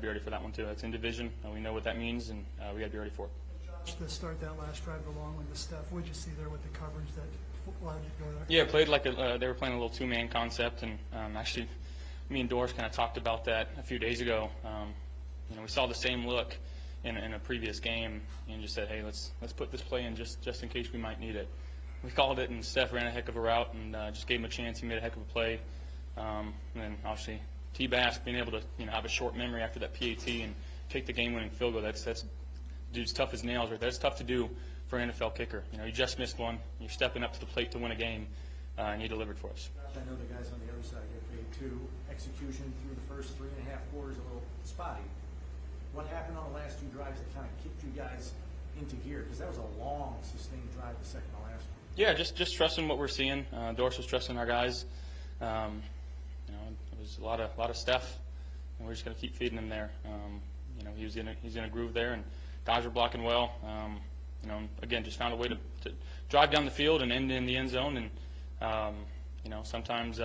to be ready for that one too. That's in division. We know what that means, and we got to be ready for it. To start that last drive along with the Steph, what did you see there with the coverage that allowed you to go there? Yeah, played like they were playing a little two-man concept, and actually, me and Doris kind of talked about that a few days ago. We saw the same look in a previous game, and just said, hey, let's put this play in just in case we might need it. We called it, and Steph ran a heck of a route, and just gave him a chance. He made a heck of a play, and then obviously T-Bass being able to have a short memory after that PAT and take the game-winning field goal. That's dude's tough as nails right there. That's tough to do for an NFL kicker. You just missed one. You're stepping up to the plate to win a game, and you delivered for us. I know the guys on the other side get paid too. Execution through the first 3.5 quarters a little spotty. What happened on the last two drives that kind of kicked you guys into gear? Because that was a long, sustained drive, the second to last one. Yeah, just trusting what we're seeing. Doris was trusting our guys. It was a lot of Steph, and we're just going to keep feeding him there. He's in a groove there, and guys were blocking well. Again, just found a way to drive down the field and end in the end zone. And sometimes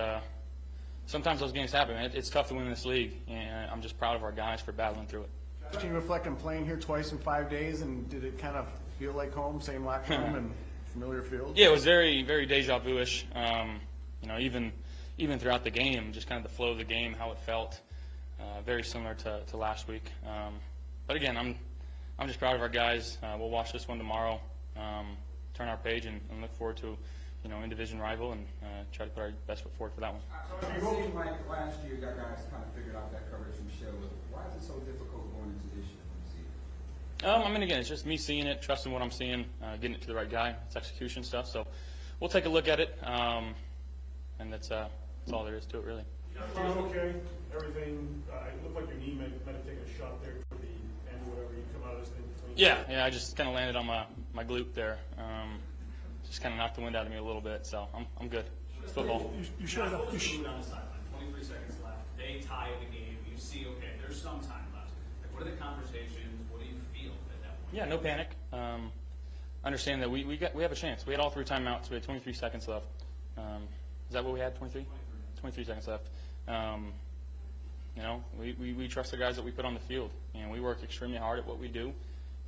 those games happen. It's tough to win in this league, and I'm just proud of our guys for battling through it. Can you reflect on playing here twice in 5 days, and did it kind of feel like home, same locker room and familiar field? Yeah, it was very, very deja vu-ish. Even throughout the game, just kind of the flow of the game, how it felt, very similar to last week. But again, I'm just proud of our guys. We'll watch this one tomorrow, turn our page, and look forward to in-division rival, and try to put our best foot forward for that one. So it seemed like last year you guys kind of figured out that coverage from Shell. Why is it so difficult going into this year? Again, it's just me seeing it, trusting what I'm seeing, getting it to the right guy. It's execution stuff. So we'll take a look at it, and that's all there is to it, really. Okay, everything. It looked like your knee might have taken a shot there for the end or whatever. You come out of this thing. Yeah, I just kind of landed on my glute there. Just kind of knocked the wind out of me a little bit, so I'm good. It's football. You showed up. On the sideline, 23 seconds left. They tie the game. You see, okay, there's some time left. Like, what are the conversations? What do you feel at that point? Yeah, no panic. Understand that we have a chance. We had all 3 timeouts. We had 23 seconds left. Is that what we had? 23? 23 seconds left. We trust the guys that we put on the field, and we work extremely hard at what we do.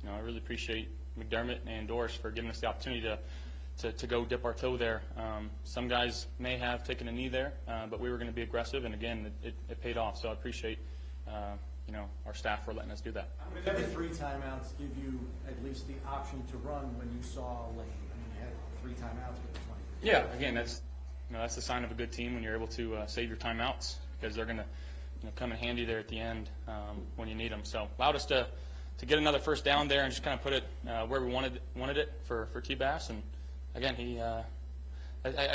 I really appreciate McDermott and Doris for giving us the opportunity to go dip our toe there. Some guys may have taken a knee there, but we were going to be aggressive, and again, it paid off. So I appreciate our staff for letting us do that. Every 3 timeouts give you at least the option to run when you saw late. You had 3 timeouts with the 20. Yeah, again, that's the sign of a good team when you're able to save your timeouts, because they're going to come in handy there at the end when you need them. So allowed us to get another first down there and just kind of put it where we wanted it for T-Bass. And again, I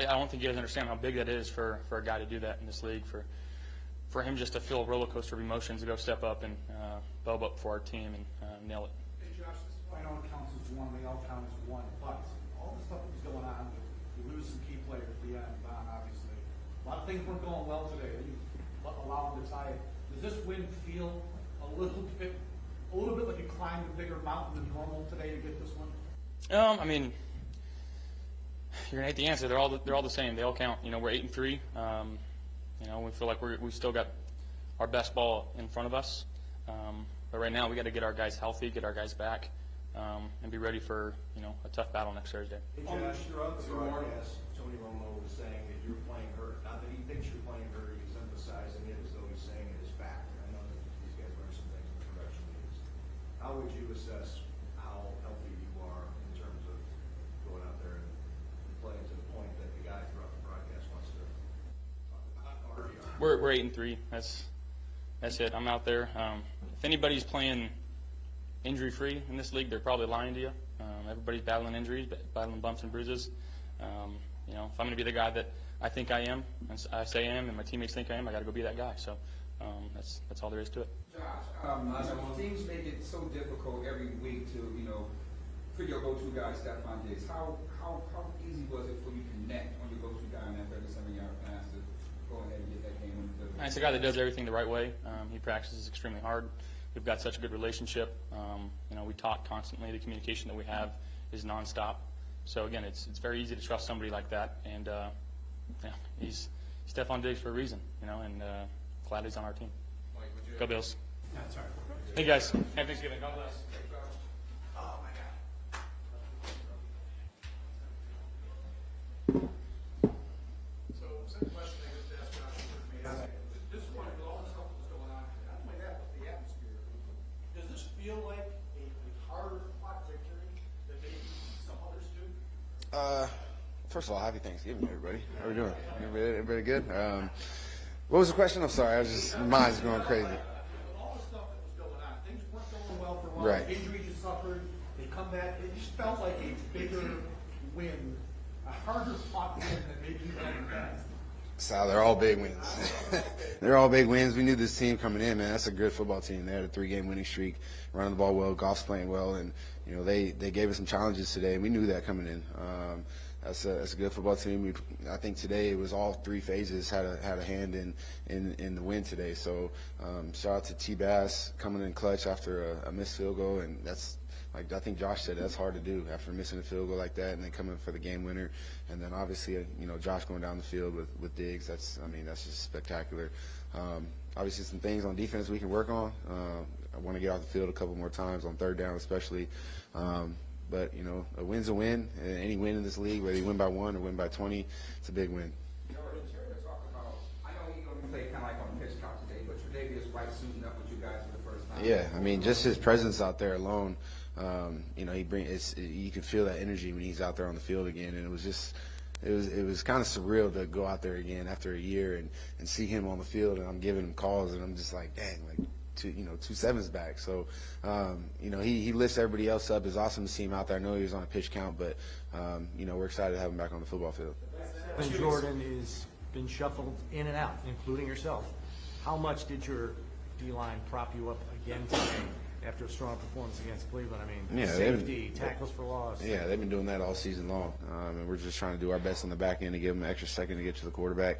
don't think you guys understand how big that is for a guy to do that in this league. For him just to feel a roller coaster of emotions, to go step up and bob up for our team and nail it. Hey Josh, this fight all counts as one. They all count as one. But all the stuff that was going on, you lose some key players, Leon and Don, obviously. A lot of things weren't going well today. You allow them to tie it. Does this win feel a little bit like you climbed a bigger mountain than normal today to get this one? You're gonna hate the answer. They're all the same. They all count. We're 8-3. We feel like we still got our best ball in front of us. But right now we got to get our guys healthy, get our guys back, and be ready for a tough battle next Thursday. Hey Josh, throughout the broadcast, Tony Romo was saying that you're playing hurt. Not that he thinks you're playing hurt, he's emphasizing it as though he's saying it is fact. I know that these guys learn some things in correction meetings. How would you assess how healthy you are in terms of going out there and playing to the point that the guy throughout the broadcast wants to talk about? We're 8-3. That's it. I'm out there. If anybody's playing injury-free in this league, they're probably lying to you. Everybody's battling injuries, battling bumps and bruises. If I'm going to be the guy that I think I am, and I say I am, and my teammates think I am, I got to go be that guy. So that's all there is to it. Josh, teams make it so difficult every week to for your go-to guy, Stephon Diggs. How easy was it for you to connect on your go-to guy on that 37-yard pass to go ahead and get that game in the field? It's a guy that does everything the right way. He practices extremely hard. We've got such a good relationship. We talk constantly. The communication that we have is nonstop. So again, it's very easy to trust somebody like that. And he's Stephon Diggs for a reason. And glad he's on our team. Go Bills. That's all right. Hey guys, happy Thanksgiving. God bless. So, second question I guess to ask Josh, this one, with all the stuff that's going on, not only that, but the atmosphere, does this feel like a harder fought victory than maybe some others do? First of all, happy Thanksgiving, everybody. How are we doing? Everybody good? What was the question? I'm sorry. My mind's going crazy. With all the stuff that was going on, things weren't going well for a while. Right. Injuries you suffered, they come back. It just felt like a bigger win, a harder fought win than maybe you had in the past. So they're all big wins. They're all big wins. We knew this team coming in, man. That's a good football team. They had a 3-game winning streak, running the ball well, Goff's playing well, and they gave us some challenges today, and we knew that coming in. That's a good football team. I think today it was all 3 phases had a hand in the win today. So shout out to T-Bass coming in clutch after a missed field goal, and that's, like I think Josh said, that's hard to do after missing a field goal like that, and then coming for the game winner, and then obviously Josh going down the field with Diggs. That's just spectacular. Obviously some things on defense we can work on. I want to get off the field a couple more times on 3rd down especially. But a win's a win, and any win in this league, whether you win by 1 or win by 20, it's a big win. Jordan, Jerry talk about, I know he only played kind of like on the pitch count today, but Tre'Davious White suiting up with you guys for the first time. Yeah, just his presence out there alone, you can feel that energy when he's out there on the field again, and it was kind of surreal to go out there again after a year and see him on the field, and I'm giving him calls, and I'm just like, dang, like 2 sevens back. So he lifts everybody else up. It's awesome to see him out there. I know he was on a pitch count, but we're excited to have him back on the football field. When Jordan has been shuffled in and out, including yourself, how much did your D-line prop you up again today after a strong performance against Cleveland? Safety, tackles for loss. Yeah, they've been doing that all season long, and we're just trying to do our best on the back end to give them an extra second to get to the quarterback.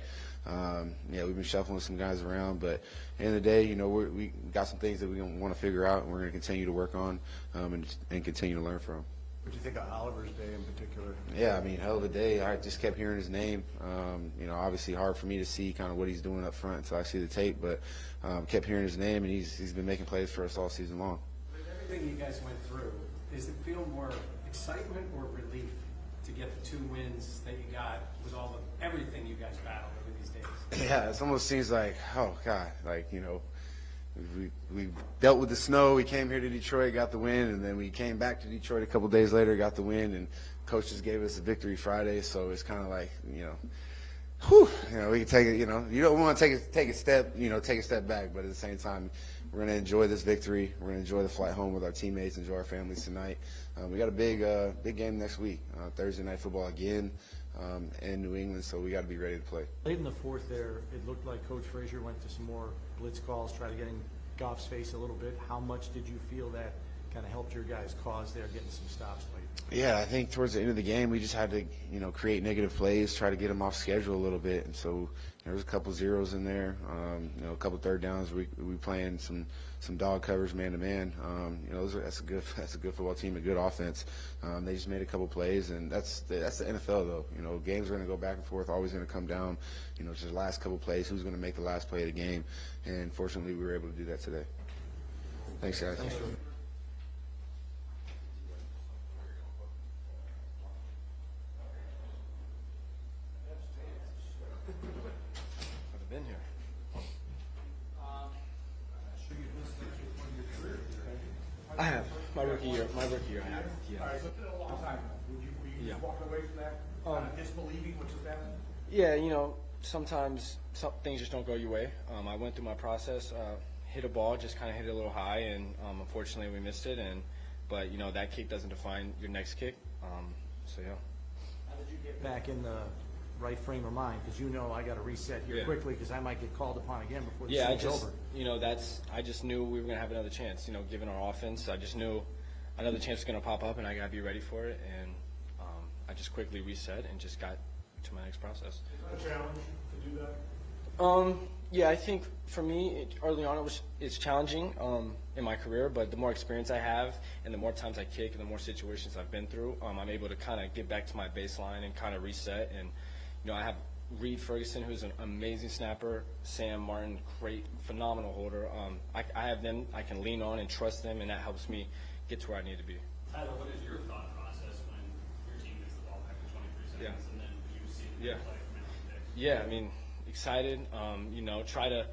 We've been shuffling some guys around, but at the end of the day, we got some things that we want to figure out, and we're going to continue to work on and continue to learn from. What do you think of Oliver's day in particular? Yeah, hell of a day. I just kept hearing his name. Obviously hard for me to see kind of what he's doing up front until I see the tape, but kept hearing his name, and he's been making plays for us all season long. With everything you guys went through, does it feel more excitement or relief to get the 2 wins that you got with everything you guys battled over these days? Yeah, it almost seems like, oh God, we dealt with the snow. We came here to Detroit, got the win, and then we came back to Detroit a couple days later, got the win, and coach just gave us a victory Friday. So it's kind of like, whew, we can take it. You don't want to take a step back, but at the same time, we're going to enjoy this victory. We're going to enjoy the flight home with our teammates, enjoy our families tonight. We got a big game next week, Thursday night football again. In New England, so we got to be ready to play. Late in the 4th there, it looked like Coach Frazier went to some more blitz calls, try to get in Goff's face a little bit. How much did you feel that kind of helped your guys' cause there, getting some stops late? Yeah, I think towards the end of the game, we just had to, create negative plays, try to get them off schedule a little bit, and so there was a couple zeros in there, a couple 3rd downs. We playing some dog covers man to man. That's a good football team, a good offense. They just made a couple plays, and that's the NFL though. Games are going to go back and forth, always going to come down. To the last couple plays, who's going to make the last play of the game, and fortunately we were able to do that today. Thanks, guys. Thanks, Jordan. Been here. I have my rookie year. I have. Yeah. All right, so it's been a long time now. Were you just walking away from that, kind of disbelieving what just happened? Yeah, sometimes some things just don't go your way. I went through my process, hit a ball, just kind of hit it a little high, and unfortunately we missed it. But that kick doesn't define your next kick. So yeah. How did you get back in the right frame of mind? Because I got to reset here quickly because I might get called upon again before the season's over. I just knew we were gonna have another chance. Given our offense, I just knew another chance was gonna pop up, and I gotta be ready for it. And I just quickly reset and just got to my next process. Is that a challenge to do that? Yeah, I think for me, early on it's challenging in my career, but the more experience I have and the more times I kick and the more situations I've been through, I'm able to kind of get back to my baseline and kind of reset. And I have Reed Ferguson, who's an amazing snapper, Sam Martin, great, phenomenal holder. I have them I can lean on and trust them, and that helps me get to where I need to be. Tyler, what is your thought process when your team gets the ball back in 23 seconds Yeah. and then you see the Yeah. play from Allen Dix? Yeah, I mean, excited. You know, try to